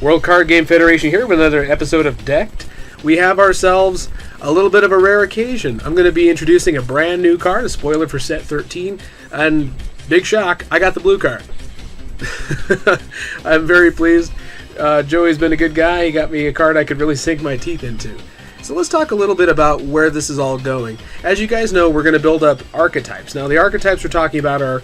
World Card Game Federation here with another episode of Decked. We have ourselves a little bit of a rare occasion. I'm going to be introducing a brand new card, a spoiler for set 13, and big shock, I got the blue card. I'm very pleased. Joey's been a good guy. He got me a card I could really sink my teeth into. So let's talk a little bit about where this is all going. As you guys know, we're going to build up archetypes. Now, the archetypes we're talking about are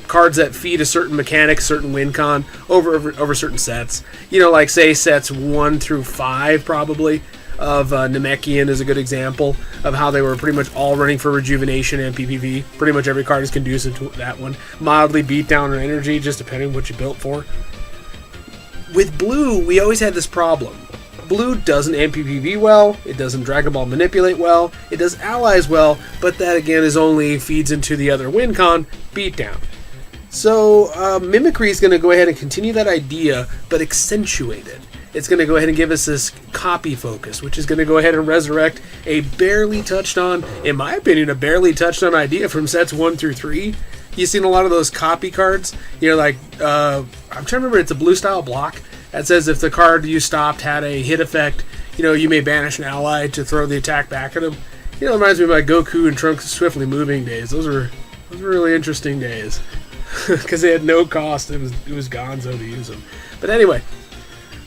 cards that feed a certain mechanic, certain win con over certain sets. You know, like say sets 1 through 5 probably of Namekian is a good example of how they were pretty much all running for rejuvenation and PPV. Pretty much every card is conducive to that one. Mildly beat down or energy, just depending on what you built for. With blue, we always had this problem. Blue doesn't MPPV well, it doesn't Dragon Ball manipulate well, it does allies well, but that again is only feeds into the other win con, beatdown. So Mimicry is going to go ahead and continue that idea, but accentuate it. It's going to go ahead and give us this copy focus, which is going to go ahead and resurrect a barely touched on, in my opinion, a barely touched on idea from sets 1 through 3. You've seen a lot of those copy cards, you know, like, I'm trying to remember, it's a blue style block that says if the card you stopped had a hit effect, you know, you may banish an ally to throw the attack back at him. You know, it reminds me of my Goku and Trunks swiftly moving days. Those were really interesting days. Because they had no cost, it was gonzo to use them. But anyway,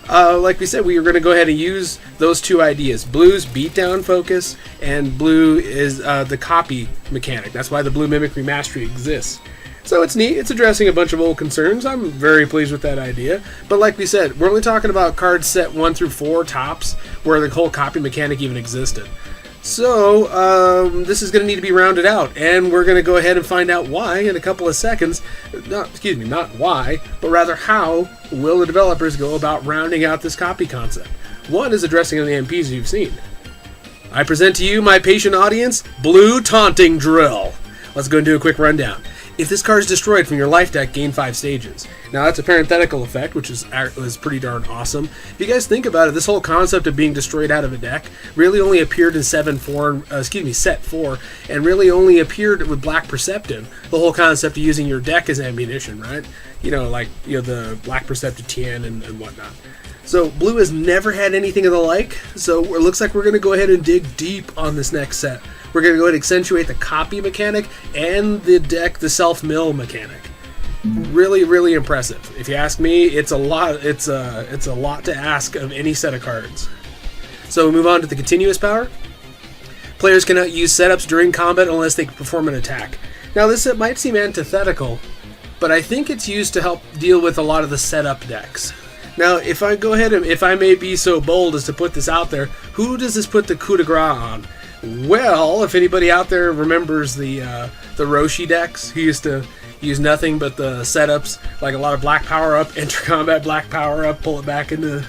like we said, we were going to go ahead and use those two ideas. Blue's beatdown focus, and blue is the copy mechanic. That's why the blue Mimicry Mastery exists. So it's neat, it's addressing a bunch of old concerns. I'm very pleased with that idea. But like we said, we're only talking about cards set 1 through 4 tops, where the whole copy mechanic even existed. So, this is going to need to be rounded out, and we're going to go ahead and find out why in a couple of seconds. Not why, but rather how will the developers go about rounding out this copy concept. One is addressing the MPs you've seen. I present to you, my patient audience, Blue Taunting Drill. Let's go and do a quick rundown. If this card is destroyed from your life deck, gain 5 stages. Now that's a parenthetical effect, which was pretty darn awesome. If you guys think about it, this whole concept of being destroyed out of a deck really only appeared in set 4, and really only appeared with Black Perceptive. The whole concept of using your deck as ammunition, right? You know, like the Black Perceptive Tien and whatnot. So blue has never had anything of the like, so it looks like we're going to go ahead and dig deep on this next set. We're going to go ahead and accentuate the copy mechanic and the self-mill mechanic. Really, really impressive. If you ask me, it's a lot to ask of any set of cards. So we move on to the continuous power. Players cannot use setups during combat unless they perform an attack. Now this set might seem antithetical, but I think it's used to help deal with a lot of the setup decks. Now, if I go ahead and, if I may be so bold as to put this out there, who does this put the coup de grace on? Well, if anybody out there remembers the Roshi decks, he used to use nothing but the setups, like a lot of black power up, enter combat, black power up, pull it back into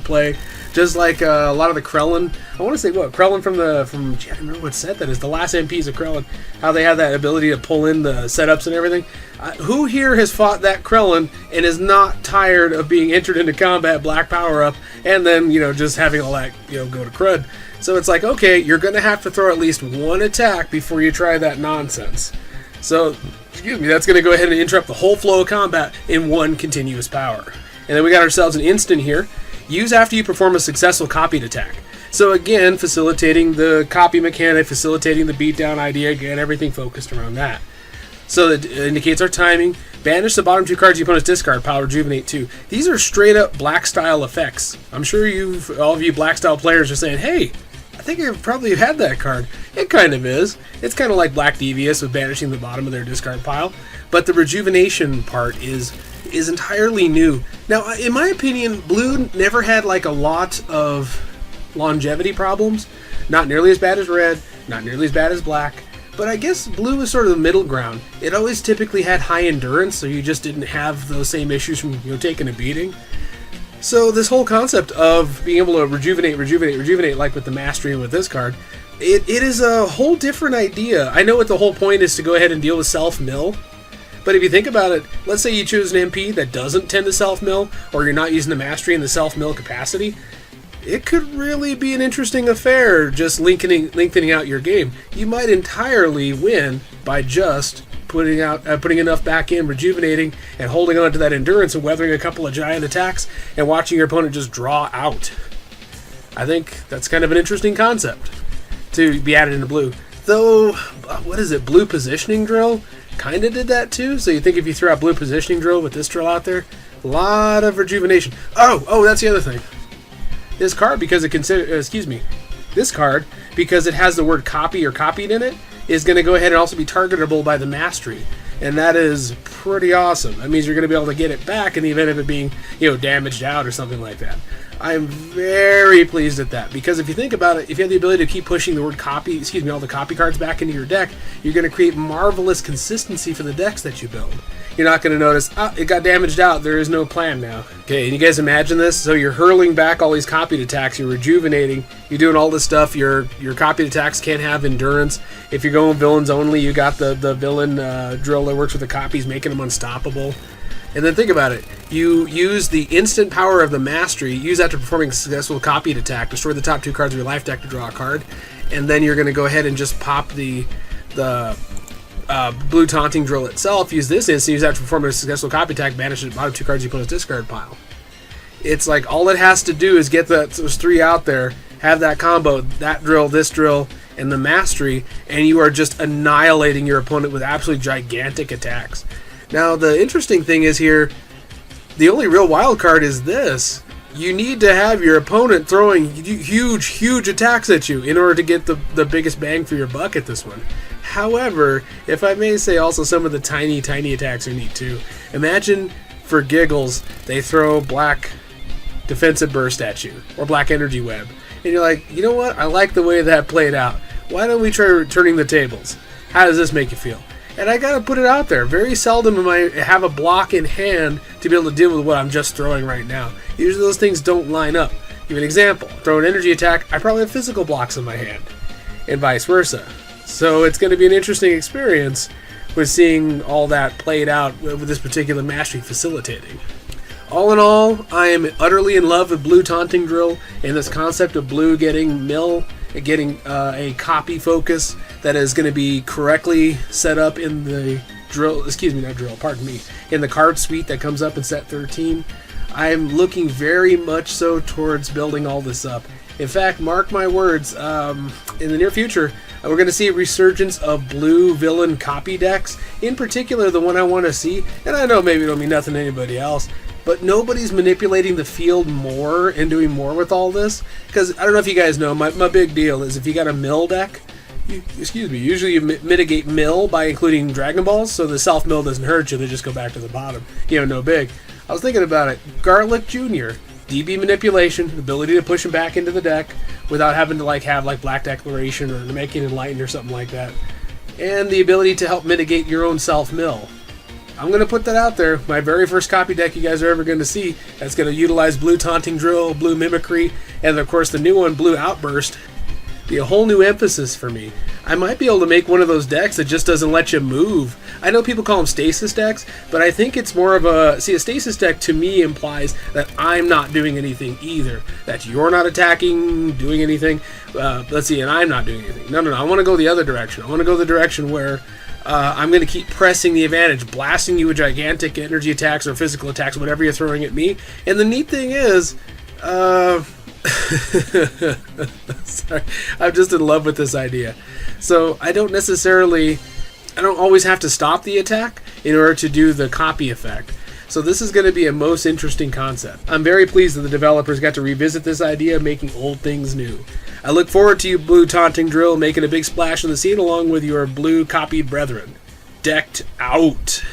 play. Just like a lot of the Krellin. I want to say Krellin from I don't remember what set that is. The last MPs of Krellin, how they have that ability to pull in the setups and everything. Who here has fought that Krellin and is not tired of being entered into combat, black power up, and then just having all that go to crud? So it's like, okay, you're going to have to throw at least one attack before you try that nonsense. So, that's going to go ahead and interrupt the whole flow of combat in one continuous power. And then we got ourselves an instant here. Use after you perform a successful copied attack. So again, facilitating the copy mechanic, facilitating the beatdown idea, again, everything focused around that. So it indicates our timing. Banish the bottom 2 cards you opponent's discard. Power Rejuvenate 2. These are straight up black style effects. I'm sure all of you black style players are saying, hey, I think I've probably had that card. It kind of is. It's kind of like Black Devious with banishing the bottom of their discard pile. But the rejuvenation part is entirely new. Now, in my opinion, blue never had like a lot of longevity problems. Not nearly as bad as red, not nearly as bad as black. But I guess blue is sort of the middle ground. It always typically had high endurance, so you just didn't have those same issues from taking a beating. So this whole concept of being able to rejuvenate, like with the mastery and with this card, it is a whole different idea. I know what the whole point is to go ahead and deal with self-mill, but if you think about it, let's say you choose an MP that doesn't tend to self-mill, or you're not using the mastery in the self-mill capacity, it could really be an interesting affair just lengthening out your game. You might entirely win by just putting enough back in, rejuvenating, and holding on to that endurance and weathering a couple of giant attacks and watching your opponent just draw out. I think that's kind of an interesting concept to be added into blue. Though, what is it, blue positioning drill? Kind of did that too. So you think if you throw out blue positioning drill with this drill out there, a lot of rejuvenation. Oh, that's the other thing. This card, because it this card, because it has the word copy or copied in it, is going to go ahead and also be targetable by the mastery. And that is pretty awesome. That means you're going to be able to get it back in the event of it being, damaged out or something like that. I'm very pleased at that, because if you think about it, if you have the ability to keep pushing the word copy, all the copy cards back into your deck, you're going to create marvelous consistency for the decks that you build. You're not going to notice, it got damaged out, there is no plan now. Okay, and you guys imagine this? So you're hurling back all these copied attacks, you're rejuvenating, you're doing all this stuff, your copied attacks can't have endurance. If you're going villains only, you got the villain drill that works with the copies, making them unstoppable. And then think about it. You use the instant power of the mastery, use that to performing a successful copied attack, destroy the top 2 cards of your life deck to draw a card, and then you're going to go ahead and just pop the blue taunting drill itself, use this instant, use that to perform a successful copy attack, banish the bottom 2 cards of your opponent's discard pile. It's like all it has to do is get those 3 out there, have that combo, that drill, this drill, and the mastery, and you are just annihilating your opponent with absolutely gigantic attacks. Now, the interesting thing is here, the only real wild card is this. You need to have your opponent throwing huge attacks at you in order to get the biggest bang for your buck at this one. However, if I may say also, some of the tiny attacks are neat too. Imagine, for giggles, they throw black defensive burst at you, or black energy web. And you're like, you know what? I like the way that played out. Why don't we try turning the tables? How does this make you feel? And I gotta put it out there. Very seldom am I have a block in hand to be able to deal with what I'm just throwing right now. Usually those things don't line up. Give an example. Throw an energy attack, I probably have physical blocks in my hand. And vice versa. So it's going to be an interesting experience with seeing all that played out with this particular mastery facilitating. All in all, I am utterly in love with blue taunting drill and this concept of blue getting a copy focus that is going to be correctly set up in the in the card suite that comes up in set 13. I'm looking very much so towards building all this up. In fact, mark my words, in the near future, we're going to see a resurgence of blue villain copy decks. In particular, the one I want to see, and I know maybe it'll mean nothing to anybody else, but nobody's manipulating the field more and doing more with all this. Because I don't know if you guys know, my big deal is if you got a mill deck, usually you mitigate mill by including Dragon Balls, so the self-mill doesn't hurt you, they just go back to the bottom. No big. I was thinking about it. Garlic Jr., DB manipulation, the ability to push him back into the deck without having to have Black Declaration or make it Enlightened or something like that. And the ability to help mitigate your own self-mill. I'm going to put that out there. My very first copy deck you guys are ever going to see that's going to utilize blue taunting drill, blue mimicry, and of course the new one, blue outburst. Be a whole new emphasis for me. I might be able to make one of those decks that just doesn't let you move. I know people call them stasis decks, but I think it's more of a stasis deck to me implies that I'm not doing anything either. That you're not attacking, doing anything. And I'm not doing anything. No. I want to go the other direction. I want to go the direction where I'm going to keep pressing the advantage, blasting you with gigantic energy attacks or physical attacks, whatever you're throwing at me. And the neat thing is, sorry, I'm just in love with this idea. So I don't always have to stop the attack in order to do the copy effect. So this is going to be a most interesting concept. I'm very pleased that the developers got to revisit this idea of making old things new. I look forward to you, blue taunting drill, making a big splash in the scene along with your blue copied brethren. Decked out.